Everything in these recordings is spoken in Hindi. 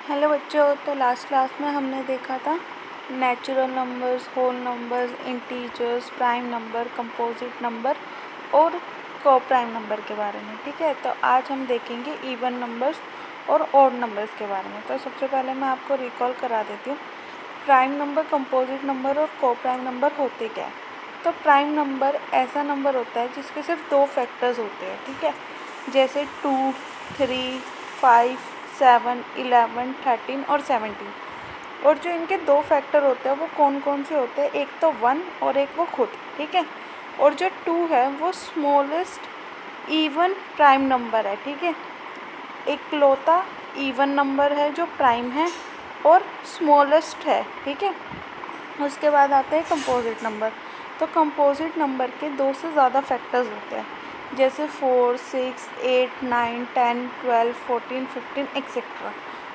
हेलो बच्चों, तो लास्ट क्लास में हमने देखा था natural numbers, whole numbers, integers, prime number, composite number और को प्राइम नंबर के बारे में। ठीक है, तो आज हम देखेंगे इवन नंबर्स और ऑड नंबर्स के बारे में। तो सबसे पहले मैं आपको रिकॉल करा देती हूँ प्राइम नंबर, कंपोजिट नंबर और को प्राइम नंबर होते क्या है। तो प्राइम नंबर ऐसा नंबर होता है जिसके सिर्फ दो फैक्टर्स होते हैं। ठीक है, जैसे 2, 3, 5, 7, 11, 13 और 17। और जो इनके दो फैक्टर होते हैं वो कौन कौन से होते हैं, एक तो 1 और एक वो खुद। ठीक है, और जो 2 है वो स्मॉलेस्ट इवन प्राइम नंबर है। ठीक है, इकलौता इवन नंबर है जो प्राइम है और स्मॉलेस्ट है। ठीक है, उसके बाद आते हैं कंपोजिट नंबर। तो कंपोजिट नंबर के दो से ज़्यादा फैक्टर्स होते हैं, जैसे 4, 6, 8, 9, 10, 12, 14, 15 एक्सेट्रा।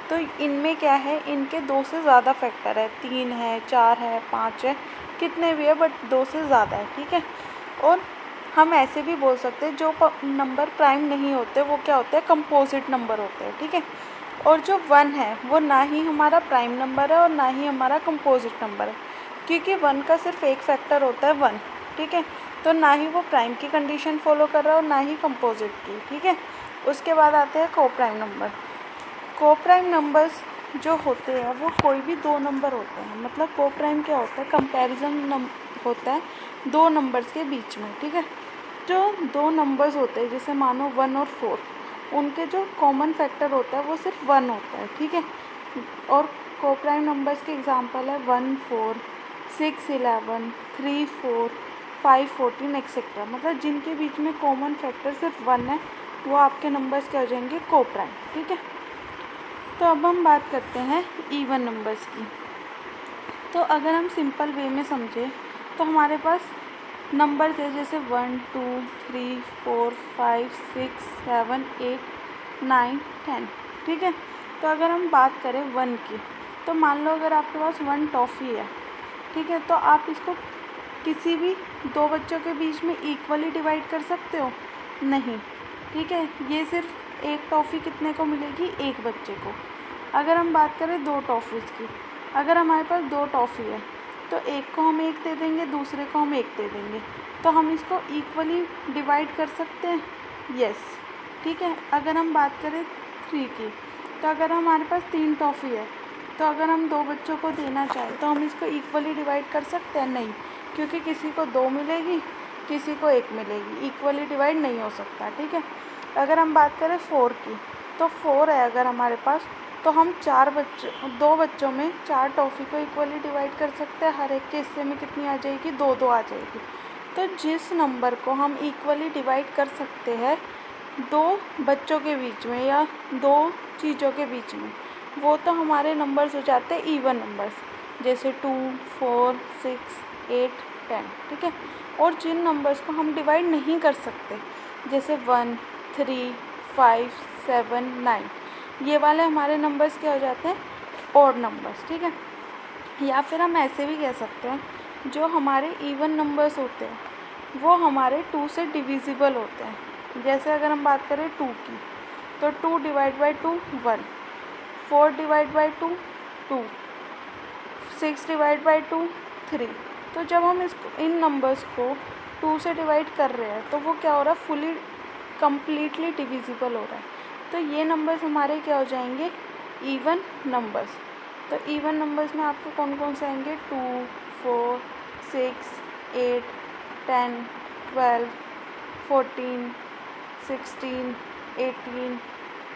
तो इनमें क्या है, इनके दो से ज़्यादा फैक्टर है, 3 है, 4 है, 5 है, कितने भी है बट दो से ज़्यादा है। ठीक है, और हम ऐसे भी बोल सकते हैं जो नंबर प्राइम नहीं होते वो क्या होते हैं, कंपोजिट नंबर होते हैं। ठीक है, और जो 1 है वो ना ही हमारा प्राइम नंबर है और ना ही हमारा कंपोजिट नंबर है, क्योंकि 1 का सिर्फ एक फैक्टर होता है 1। ठीक है, तो ना ही वो प्राइम की कंडीशन फॉलो कर रहा है और ना ही कंपोजिट की। ठीक है, उसके बाद आते हैं को प्राइम नंबर। को प्राइम नंबर्स जो होते हैं वो कोई भी दो नंबर होते हैं। मतलब को प्राइम क्या होता है, कंपैरिजन होता है दो नंबर्स के बीच में। ठीक है, जो दो नंबर्स होते हैं जैसे मानो 1 और 4, उनके जो कॉमन फैक्टर होता है वो सिर्फ 1 होता है। ठीक है, और को प्राइम नंबर्स के एग्जांपल है 1, 4, 6, 11, 3, 4, 5, 14 एक्सेट्रा। मतलब जिनके बीच में कॉमन फैक्टर सिर्फ 1 है वो आपके नंबर्स क्या हो जाएंगे, को प्राइम। ठीक है, तो अब हम बात करते हैं इवन नंबर्स की। तो अगर हम सिंपल वे में समझें तो हमारे पास नंबर्स है जैसे 1, 2, 3, 4, 5, 6, 7, 8, 9, 10। ठीक है, तो अगर हम बात करें 1 की, तो मान लो अगर आपके पास 1 टॉफ़ी है। ठीक है, तो आप इसको किसी भी दो बच्चों के बीच में इक्वली डिवाइड कर सकते हो? नहीं। ठीक है, ये सिर्फ एक टॉफ़ी कितने को मिलेगी, एक बच्चे को। अगर हम बात करें दो टॉफ़ीज़ की, अगर हमारे पास दो टॉफ़ी है तो एक को हम एक दे देंगे, दूसरे को हम एक दे देंगे, तो हम इसको इक्वली डिवाइड कर सकते हैं। यस। ठीक है, अगर हम बात करें 3 की, तो अगर हमारे पास 3 टॉफ़ी है तो अगर हम दो बच्चों को देना चाहें तो हम इसको इक्वली डिवाइड कर सकते हैं? नहीं, क्योंकि किसी को 2 मिलेगी, किसी को 1 मिलेगी, इक्वली डिवाइड नहीं हो सकता। ठीक है, अगर हम बात करें 4 की, तो 4 है अगर हमारे पास, तो हम दो बच्चों में 4 टॉफ़ी को इक्वली डिवाइड कर सकते हैं। हर एक के हिस्से में कितनी आ जाएगी, 2-2 आ जाएगी। तो जिस नंबर को हम इक्वली डिवाइड कर सकते हैं दो बच्चों के बीच में या दो चीज़ों के बीच में, वो तो हमारे नंबर्स हो जाते हैं इवन नंबर्स, जैसे 2, 4, 6, 8, 10। ठीक है, और जिन नंबर्स को हम डिवाइड नहीं कर सकते जैसे 1, 3, 5, 7, 9, ये वाले हमारे नंबर्स क्या हो जाते हैं, ऑड नंबर्स। ठीक है, या फिर हम ऐसे भी कह सकते हैं जो हमारे इवन नंबर्स होते हैं वो हमारे 2 से डिविजिबल होते हैं। जैसे अगर हम बात करें 2 की, तो 2 divide by 2 1, 4 divide by 2 2, 6 divide by 2 3। तो जब हम इन नंबर्स को 2 से डिवाइड कर रहे हैं तो वो क्या हो रहा है, फुली कम्प्लीटली डिविजिबल हो रहा है। तो ये नंबर्स हमारे क्या हो जाएंगे, इवन नंबर्स। तो इवन नंबर्स में आपको कौन कौन से आएंगे, 2, 4, 6, 8, 10, 12, 14, 16, 18,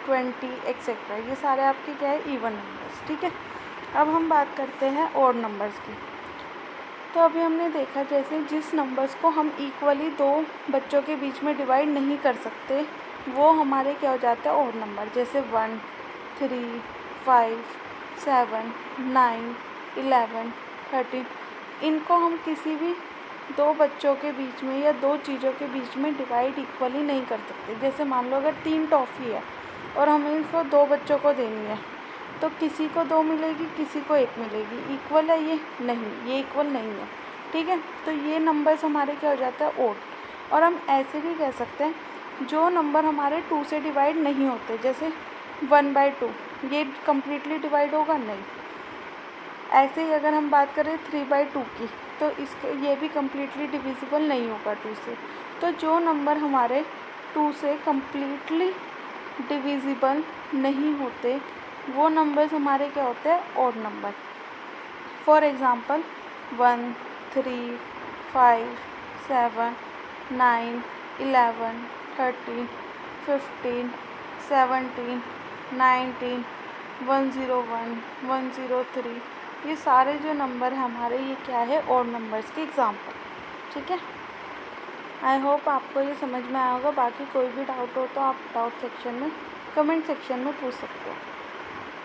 20 एक्सेट्रा। ये सारे आपके क्या है, इवन नंबर्स। ठीक है, अब हम बात करते हैं ऑड नंबर्स की। तो अभी हमने देखा जैसे जिस नंबर्स को हम इक्वली दो बच्चों के बीच में डिवाइड नहीं कर सकते वो हमारे क्या हो जाते हैं, ऑड नंबर। जैसे 1, 3, 5, 7, 9, 11, 13, इनको हम किसी भी दो बच्चों के बीच में या दो चीज़ों के बीच में डिवाइड इक्वली नहीं कर सकते। जैसे मान लो अगर 3 टॉफ़ी है और हमें इसको दो बच्चों को देनी है, तो किसी को 2 मिलेगी, किसी को 1 मिलेगी। इक्वल है ये? नहीं, ये इक्वल नहीं है। ठीक है, तो ये नंबर्स हमारे क्या हो जाता है, ऑड। और हम ऐसे भी कह सकते हैं जो नंबर हमारे 2 से डिवाइड नहीं होते, जैसे 1/2। ये कम्प्लीटली डिवाइड होगा? नहीं। ऐसे ही अगर हम बात करें 3/2 की, तो इसके ये भी कम्प्लीटली डिविजिबल नहीं होगा 2 से। तो जो नंबर हमारे 2 से कम्प्लीटली डिविजिबल नहीं होते वो नंबर्स हमारे क्या होते हैं? Odd number. फॉर एग्ज़ाम्पल 1, 3, 5, 7, 9, 11, 13, 15, 17, 19, 101, 103, ये सारे जो नंबर हैं हमारे, ये क्या है? ऑड नंबर्स के एग्ज़ाम्पल। ठीक है, आई होप आपको ये समझ में आया होगा। बाकी कोई भी डाउट हो तो आप डाउट सेक्शन में, कमेंट सेक्शन में पूछ सकते हो।